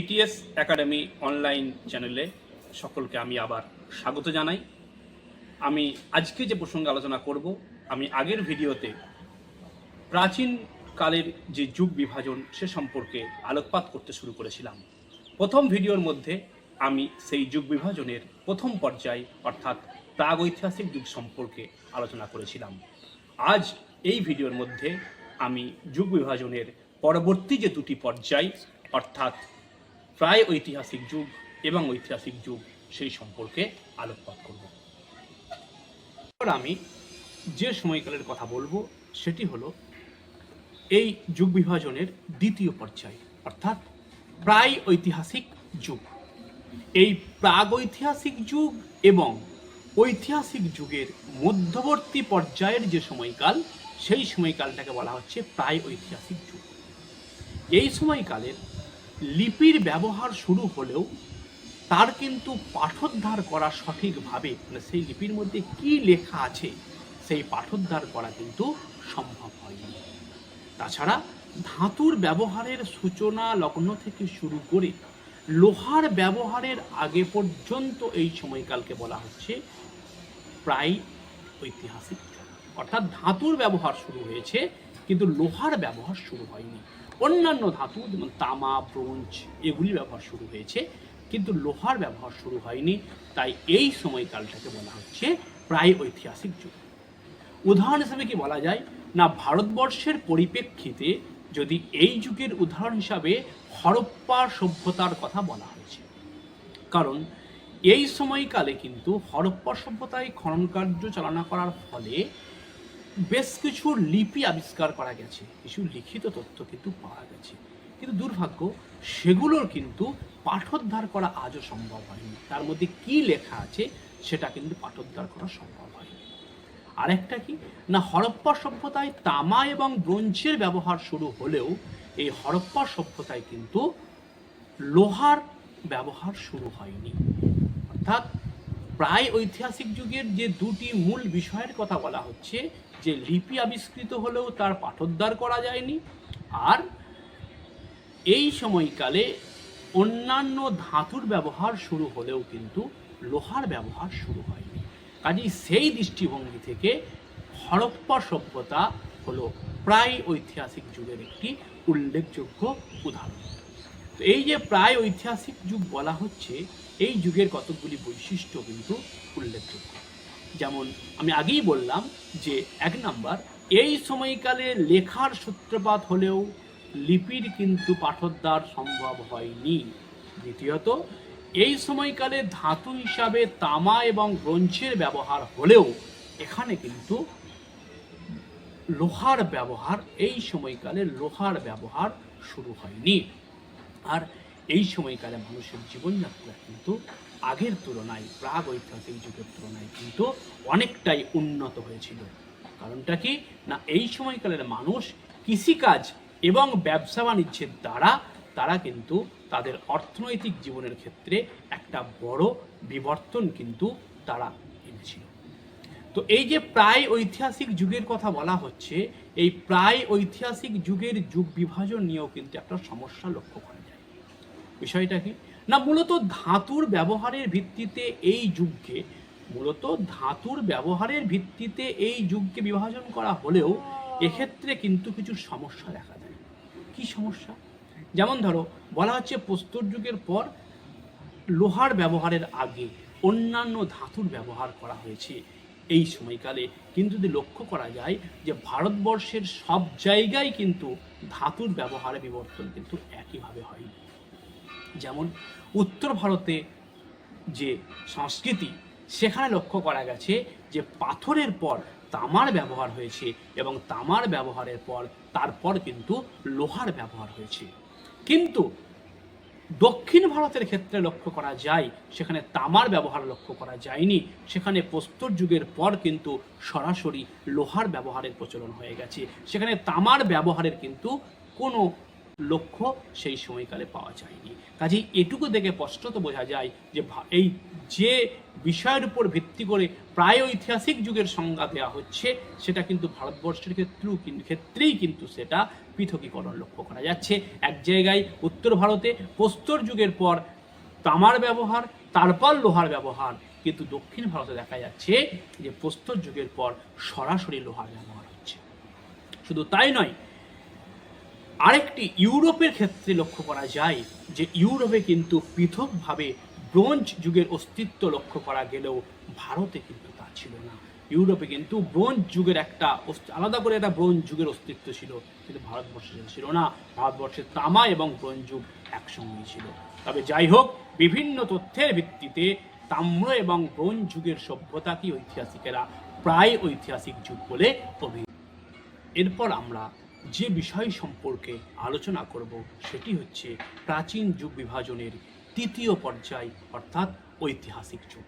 BTS academy online চ্যানেলে সকলকে আমি আবার স্বাগত জানাই। আমি আজকে যে প্রসঙ্গে আলোচনা করব, আমি আগের ভিডিওতে প্রাচীন কালের যে যুগ বিভাজন সে সম্পর্কে আলোকপাত করতে শুরু করেছিলাম। প্রথম ভিডিওর মধ্যে আমি সেই যুগ বিভাজনের প্রথম পর্যায় অর্থাৎ প্রাগৈতিহাসিক যুগ সম্পর্কে আলোচনা করেছিলাম। আজ এই ভিডিওর মধ্যে আমি যুগ বিভাজনের পরবর্তী যে দুটি পর্যায় অর্থাৎ প্রায় ঐতিহাসিক যুগ এবং ঐতিহাসিক যুগ সেই সম্পর্কে আলোকপাত করব। এবার আমি যে সময়কালের কথা বলবো সেটি হলো এই যুগ বিভাজনের দ্বিতীয় পর্যায় অর্থাৎ প্রায় ঐতিহাসিক যুগ। এই প্রাগৈতিহাসিক যুগ এবং ঐতিহাসিক যুগের মধ্যবর্তী পর্যায়ের যে সময়কাল সেই সময়কালটাকে বলা হচ্ছে প্রায় ঐতিহাসিক যুগ। এই সময়কালের লিপির ব্যবহার শুরু হলেও তার কিন্তু পাঠোদ্ধার করা সঠিকভাবে, মানে সেই লিপির মধ্যে কি লেখা আছে সেই পাঠোদ্ধার করা কিন্তু সম্ভব হয়নি। তাছাড়া ধাতুর ব্যবহারের সূচনা লগ্ন থেকে শুরু করে লোহার ব্যবহারের আগে পর্যন্ত এই সময়কালকে বলা হচ্ছে প্রায় ঐতিহাসিক যুগ। অর্থাৎ ধাতুর ব্যবহার শুরু হয়েছে কিন্তু লোহার ব্যবহার শুরু হয়নি। অন্যান্য ধাতু যেমন তামা, ব্রোঞ্জ এগুলি ব্যবহার শুরু হয়েছে কিন্তু লোহার ব্যবহার শুরু হয়নি। তাই এই সময়কালটাকে বলা হচ্ছে প্রায় ঐতিহাসিক যুগ। উদাহরণ হিসাবে কি বলা যায় না, ভারতবর্ষের পরিপ্রেক্ষিতে যদি এই যুগের উদাহরণ হিসাবে হরপ্পা সভ্যতার কথা বলা হয়েছে, কারণ এই সময়কালে কিন্তু হরপ্পা সভ্যতায় খনন কার্য চালনা করার ফলে বেশ কিছু লিপি আবিষ্কার করা গেছে, কিছু লিখিত তথ্য কিন্তু পাওয়া গেছে, কিন্তু দুর্ভাগ্য সেগুলোর কিন্তু পাঠোদ্ধার করা আজও সম্ভব হয়নি। তার মধ্যে কি লেখা আছে সেটা কিন্তু পাঠোদ্ধার করা সম্ভব হয়নি। আরেকটা কি না, হরপ্পা সভ্যতায় তামা এবং ব্রোঞ্জের ব্যবহার শুরু হলেও এই হরপ্পা সভ্যতায় কিন্তু লোহার ব্যবহার শুরু হয়নি। অর্থাৎ প্রায় ঐতিহাসিক যুগের যে দুটি মূল বিষয়ের কথা বলা হচ্ছে, যে লিপি আবিষ্কৃত হলেও তার পাঠোদ্ধার করা যায়নি, আর এই সময়কালে অন্যান্য ধাতুর ব্যবহার শুরু হলেও কিন্তু লোহার ব্যবহার শুরু হয়নি। কাজেই সেই দৃষ্টিভঙ্গি থেকে হরপ্পা সভ্যতা হলো প্রায় ঐতিহাসিক যুগের একটি উল্লেখযোগ্য উদাহরণ। তো এই যে প্রায় ঐতিহাসিক যুগ বলা হচ্ছে, এই যুগের কতকগুলি বৈশিষ্ট্য কিন্তু উল্লেখযোগ্য। যেমন আমি আগেই বললাম যে 1 নাম্বার, এই সময়কালে লেখার সূত্রপাত হলেও লিপির কিন্তু পাঠোদ্ধার সম্ভব হয়নি। দ্বিতীয়ত, এই সময়কালে ধাতু হিসাবে তামা এবং ব্রোঞ্জের ব্যবহার হলেও এখানে কিন্তু লোহার ব্যবহার, এই সময়কালে লোহার ব্যবহার শুরু হয়নি। আর এই সময়কালে মানুষের জীবনযাত্রা কিন্তু আগের তুলনায়, প্রাগ ঐতিহাসিক যুগের তুলনায় কিন্তু অনেকটাই উন্নত হয়েছিল। কারণটা কি না, এই সময়কালের মানুষ কৃষিকাজ এবং ব্যবসা বাণিজ্যের দ্বারা তারা কিন্তু তাদের অর্থনৈতিক জীবনের ক্ষেত্রে একটা বড় বিবর্তন কিন্তু তারা এনেছিল। তো এই যে প্রায় ঐতিহাসিক যুগের কথা বলা হচ্ছে, এই প্রায় ঐতিহাসিক যুগের যুগ বিভাজন নিয়েও কিন্তু একটা সমস্যা লক্ষ্য করা যায়। বিষয়টা কি না, মূলত ধাতুর ব্যবহারের ভিত্তিতে এই যুগকে এই যুগকে বিভাজন করা হলেও এক্ষেত্রে কিন্তু কিছু সমস্যা দেখা যায়। কি সমস্যা? যেমন ধরো, বলা হচ্ছে প্রস্তর যুগের পর লোহার ব্যবহারের আগে অন্যান্য ধাতুর ব্যবহার করা হয়েছে এই সময়কালে, কিন্তু যদি লক্ষ্য করা যায় যে ভারতবর্ষের সব জায়গায় কিন্তু ধাতুর ব্যবহারে বিবর্তন কিন্তু একইভাবে হয়নি। যেমন উত্তর ভারতে যে সংস্কৃতি, সেখানে লক্ষ্য করা গেছে যে পাথরের পর তামার ব্যবহার হয়েছে এবং তামার ব্যবহারের পর তারপর কিন্তু লোহার ব্যবহার হয়েছে। কিন্তু দক্ষিণ ভারতের ক্ষেত্রে লক্ষ্য করা যায় সেখানে তামার ব্যবহার লক্ষ্য করা যায়নি, সেখানে প্রস্তর যুগের পর কিন্তু সরাসরি লোহার ব্যবহারের প্রচলন হয়ে গেছে। সেখানে তামার ব্যবহারের কিন্তু কোনো লক্ষ্য সেই সময়কালে পাওয়া যায়নি। কাজেই এটুকু দেখে স্পষ্টত বোঝা যায় যে এই যে বিষয়ের উপর ভিত্তি করে প্রায় ঐতিহাসিক যুগের সংজ্ঞা দেওয়া হচ্ছে, সেটা কিন্তু ভারতবর্ষের ক্ষেত্রেই কিন্তু সেটা পৃথকীকরণ লক্ষ্য করা যাচ্ছে। এক জায়গায় উত্তর ভারতে প্রস্তর যুগের পর তামার ব্যবহার, তারপর লোহার ব্যবহার, কিন্তু দক্ষিণ ভারতে দেখা যাচ্ছে যে প্রস্তর যুগের পর সরাসরি লোহার ব্যবহার হচ্ছে। শুধু তাই নয়, আরেকটি ইউরোপের ক্ষেত্রে লক্ষ্য করা যায় যে ইউরোপে কিন্তু পৃথকভাবে ব্রোঞ্জ যুগের অস্তিত্ব লক্ষ্য করা গেলেও ভারতে কিন্তু তা ছিল না। ইউরোপে কিন্তু ব্রোঞ্জ যুগের একটা আলাদা করে একটা ব্রোঞ্জ যুগের অস্তিত্ব ছিল, কিন্তু ভারতবর্ষে ছিল না। ভারতবর্ষে তামা এবং ব্রোঞ্জ যুগ একসঙ্গেই ছিল। তবে যাই হোক, বিভিন্ন তথ্যের ভিত্তিতে তাম্র এবং ব্রোঞ্জ যুগের সভ্যতাকে ঐতিহাসিকেরা প্রায় ঐতিহাসিক যুগ বলে অভিহিত। এরপর আমরা যে বিষয় সম্পর্কে আলোচনা করব সেটি হচ্ছে প্রাচীন যুগ বিভাজনের তৃতীয় পর্যায়, অর্থাৎ ঐতিহাসিক যুগ।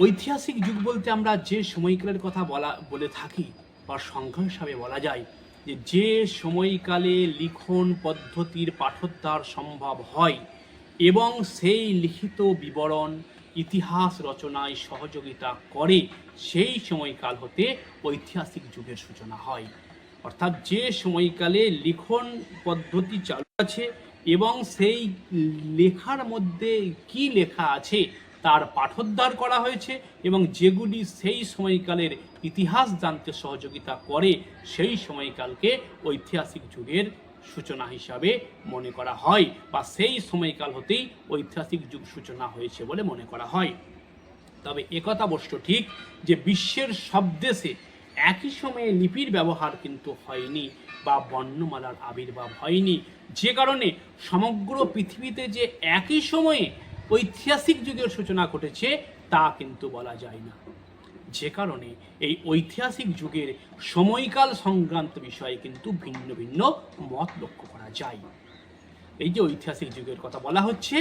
ঐতিহাসিক যুগ বলতে আমরা যে সময়কালের কথা বলে থাকি বা সংজ্ঞা হিসাবে বলা যায় যে সময়কালে লিখন পদ্ধতির পাঠোদ্ধার সম্ভব হয় এবং সেই লিখিত বিবরণ ইতিহাস রচনায় সহযোগিতা করে, সেই সময়কাল হতে ঐতিহাসিক যুগের সূচনা হয়। অর্থাৎ যে সময়কালে লিখন পদ্ধতি চালু আছে এবং সেই লেখার মধ্যে কি লেখা আছে তার পাঠোদ্ধার করা হয়েছে এবং যেগুলি সেই সময়কালের ইতিহাস জানতে সহযোগিতা করে, সেই সময়কালকে ঐতিহাসিক যুগের সূচনা হিসাবে মনে করা হয়, বা সেই সময়কাল হতেই ঐতিহাসিক যুগ সূচনা হয়েছে বলে মনে করা হয়। তবে একথা অবশ্য ঠিক যে বিশ্বের সব দেশে একই সময়ে লিপির ব্যবহার কিন্তু হয়নি বা বর্ণমালার আবির্ভাব হয়নি, যে কারণে সমগ্র পৃথিবীতে যে একই সময়ে ঐতিহাসিক যুগের সূচনা ঘটেছে তা কিন্তু বলা যায় না। যে কারণে এই ঐতিহাসিক যুগের সময়কাল সংক্রান্ত বিষয়ে কিন্তু ভিন্ন ভিন্ন মত লক্ষ্য করা যায়। এই যে ঐতিহাসিক যুগের কথা বলা হচ্ছে,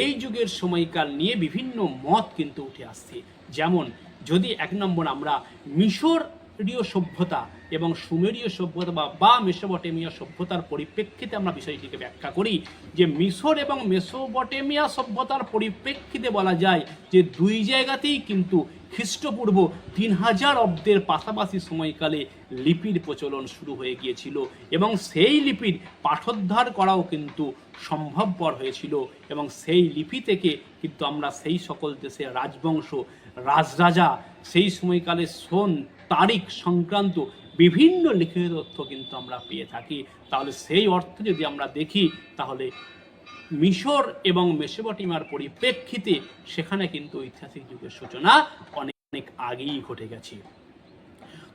এই যুগের সময়কাল নিয়ে বিভিন্ন মত কিন্তু উঠে আসছে। যেমন যদি এক নম্বর আমরা মিশরীয় সভ্যতা এবং সুমেরীয় সভ্যতা বা মেসোপটেমিয়া সভ্যতার পরিপ্রেক্ষিতে আমরা বিষয়টিকে ব্যাখ্যা করি, যে মিশর এবং মেসোপটেমিয়া সভ্যতার পরিপ্রেক্ষিতে বলা যায় যে দুই জায়গাতেই কিন্তু খ্রিস্টপূর্ব 3000 অব্দের পাশাপাশি সময়কালে লিপির প্রচলন শুরু হয়ে গিয়েছিল এবং সেই লিপির পাঠোদ্ধার করাও কিন্তু সম্ভবপর হয়েছিল এবং সেই লিপি থেকে কিন্তু আমরা সেই সকল দেশের রাজবংশ, রাজরাজা, সেই সময়কালে সন তারিখ সংক্রান্ত বিভিন্ন লিখিত তথ্য কিন্তু আমরা পেয়ে থাকি। তাহলে সেই অর্থে যদি আমরা দেখি, তাহলে মিশর এবং মেসোপটেমিয়ার পরিপ্রেক্ষিতে সেখানে কিন্তু ঐতিহাসিক যুগের সূচনা অনেক আগেই ঘটে গেছে।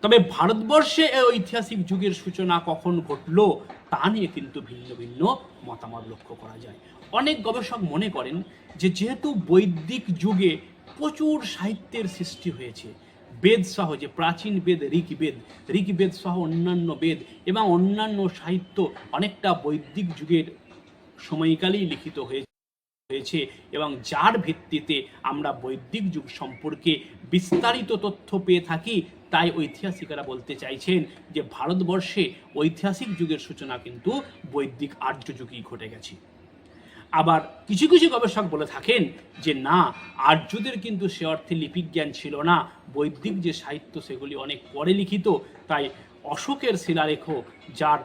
তবে ভারতবর্ষে এই ঐতিহাসিক যুগের সূচনা কখন ঘটলো তা নিয়ে কিন্তু ভিন্ন ভিন্ন মতামত লক্ষ্য করা যায়। অনেক গবেষক মনে করেন যে যেহেতু বৈদিক যুগে প্রচুর সাহিত্যের সৃষ্টি হয়েছে, বেদ সহ যে প্রাচীন বেদ ঋগ্বেদ সহ অন্যান্য বেদ এবং অন্যান্য সাহিত্য অনেকটা বৈদিক যুগের সময়কালেই লিখিত হয়েছে এবং যার ভিত্তিতে আমরা বৈদিক যুগ সম্পর্কে বিস্তারিত তথ্য পেয়ে থাকি, তাই ঐতিহাসিকেরা বলতে চাইছেন যে ভারতবর্ষে ঐতিহাসিক যুগের সূচনা কিন্তু বৈদিক আর্য যুগেই ঘটে গেছে। আবার কিছু কিছু গবেষক বলে থাকেন যে না, আর্যদের কিন্তু সে অর্থে লিপিক জ্ঞান ছিল না, বৈদিক যে সাহিত্য সেগুলি অনেক পরে লিখিত, তাই অশোকের শিলালেখ যার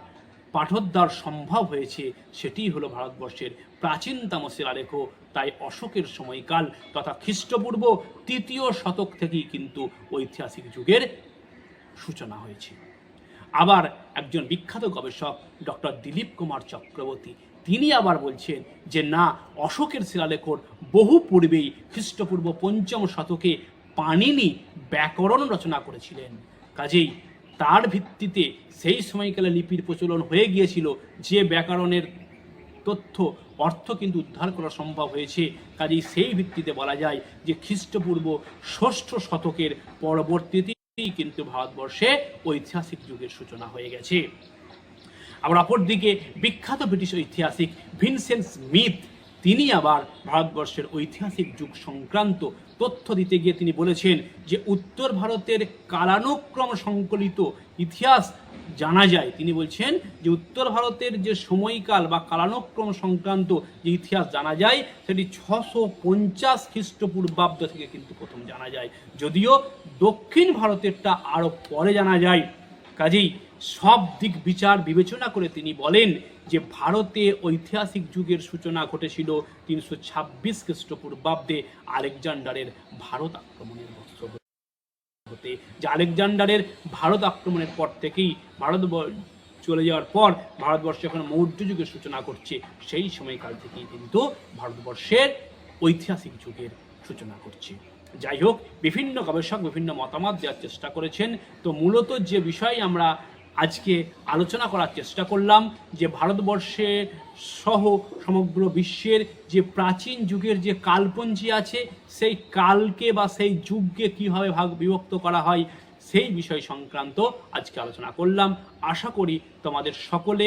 পাঠোদ্ধার সম্ভব হয়েছে সেটি হলো ভারতবর্ষের প্রাচীনতম শিলালেখ। তাই অশোকের সময়কাল তথা খ্রিস্টপূর্ব 3য় শতক থেকেই কিন্তু ঐতিহাসিক যুগের সূচনা হয়েছে। আবার একজন বিখ্যাত গবেষক ডক্টর দিলীপ কুমার চক্রবর্তী তিনি আবার বলছেন যে না, অশোকের শিলালেখর বহু পূর্বেই খ্রিস্টপূর্ব 5ম শতকে পাণিনি ব্যাকরণ রচনা করেছিলেন, কাজেই তার ভিত্তিতে সেই সময়কালে লিপির প্রচলন হয়ে গিয়েছিল, যে ব্যাকরণের তথ্য অর্থ কিন্তু উদ্ধার করা সম্ভব হয়েছে। কাজেই সেই ভিত্তিতে বলা যায় যে খ্রিস্টপূর্ব 6ষ্ঠ শতকের পরবর্তীতেই কিন্তু ভারতবর্ষে ঐতিহাসিক যুগের সূচনা হয়ে গেছে। আবার অপরদিকে বিখ্যাত ব্রিটিশ ঐতিহাসিক ভিনসেন্ট স্মিথ তিনি আবার ভারতবর্ষের ঐতিহাসিক যুগ সংক্রান্ত তথ্য দিতে গিয়ে তিনি বলেছেন যে উত্তর ভারতের কালানুক্রম সংকলিত ইতিহাস জানা যায়। তিনি বলছেন যে উত্তর ভারতের যে সময়কাল বা কালানুক্রম সংক্রান্ত যে ইতিহাস জানা যায় সেটি 650 খ্রিস্টপূর্বাব্দ থেকে কিন্তু প্রথম জানা যায়, যদিও দক্ষিণ ভারতেরটা আরও পরে জানা যায়। কাজেই সব দিক বিচার বিবেচনা করে তিনি বলেন যে ভারতে ঐতিহাসিক যুগের সূচনা ঘটেছিল 326 খ্রিস্টপূর্বাব্দে আলেকজান্ডারের ভারত আক্রমণের বৎসর হতে। যে আলেকজান্ডারের ভারত আক্রমণের পর থেকেই ভারত চলে যাওয়ার পর ভারতবর্ষে এখন মৌর্য যুগের সূচনা করছে, সেই সময়কাল থেকেই কিন্তু ভারতবর্ষের ঐতিহাসিক যুগের সূচনা করছে। যাই হোক, বিভিন্ন গবেষক বিভিন্ন মতামত দেওয়ার চেষ্টা করেছেন। তো মূলত যে বিষয় আমরা আজকে আলোচনা করার চেষ্টা করলাম যে ভারতবর্ষে সহ সমগ্র বিশ্বের যে প্রাচীন যুগের যে কালপঞ্জি আছে সেই কালকে বা সেই যুগকে কীভাবে বিভক্ত করা হয় সেই বিষয় সংক্রান্ত আজকে আলোচনা করলাম। আশা করি তোমাদের সকলে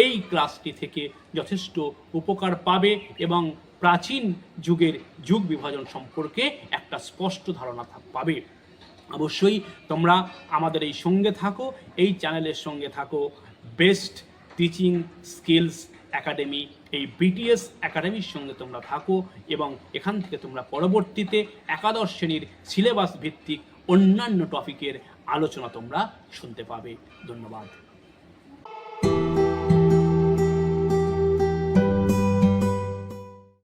এই ক্লাসটি থেকে যথেষ্ট উপকার পাবে এবং প্রাচীন যুগের যুগ বিভাজন সম্পর্কে একটা স্পষ্ট ধারণা পাবে। অবশ্যই তোমরা আমাদের এই সঙ্গে থাকো, এই চ্যানেলের সঙ্গে থাকো। বেস্ট টিচিং স্কিলস একাডেমি, এই বিটিএস একাডেমির সঙ্গে তোমরা থাকো এবং এখান থেকে তোমরা পরবর্তীতে একাদশ শ্রেণীর সিলেবাস ভিত্তিক অন্যান্য টপিকের আলোচনা তোমরা শুনতে পাবে। ধন্যবাদ।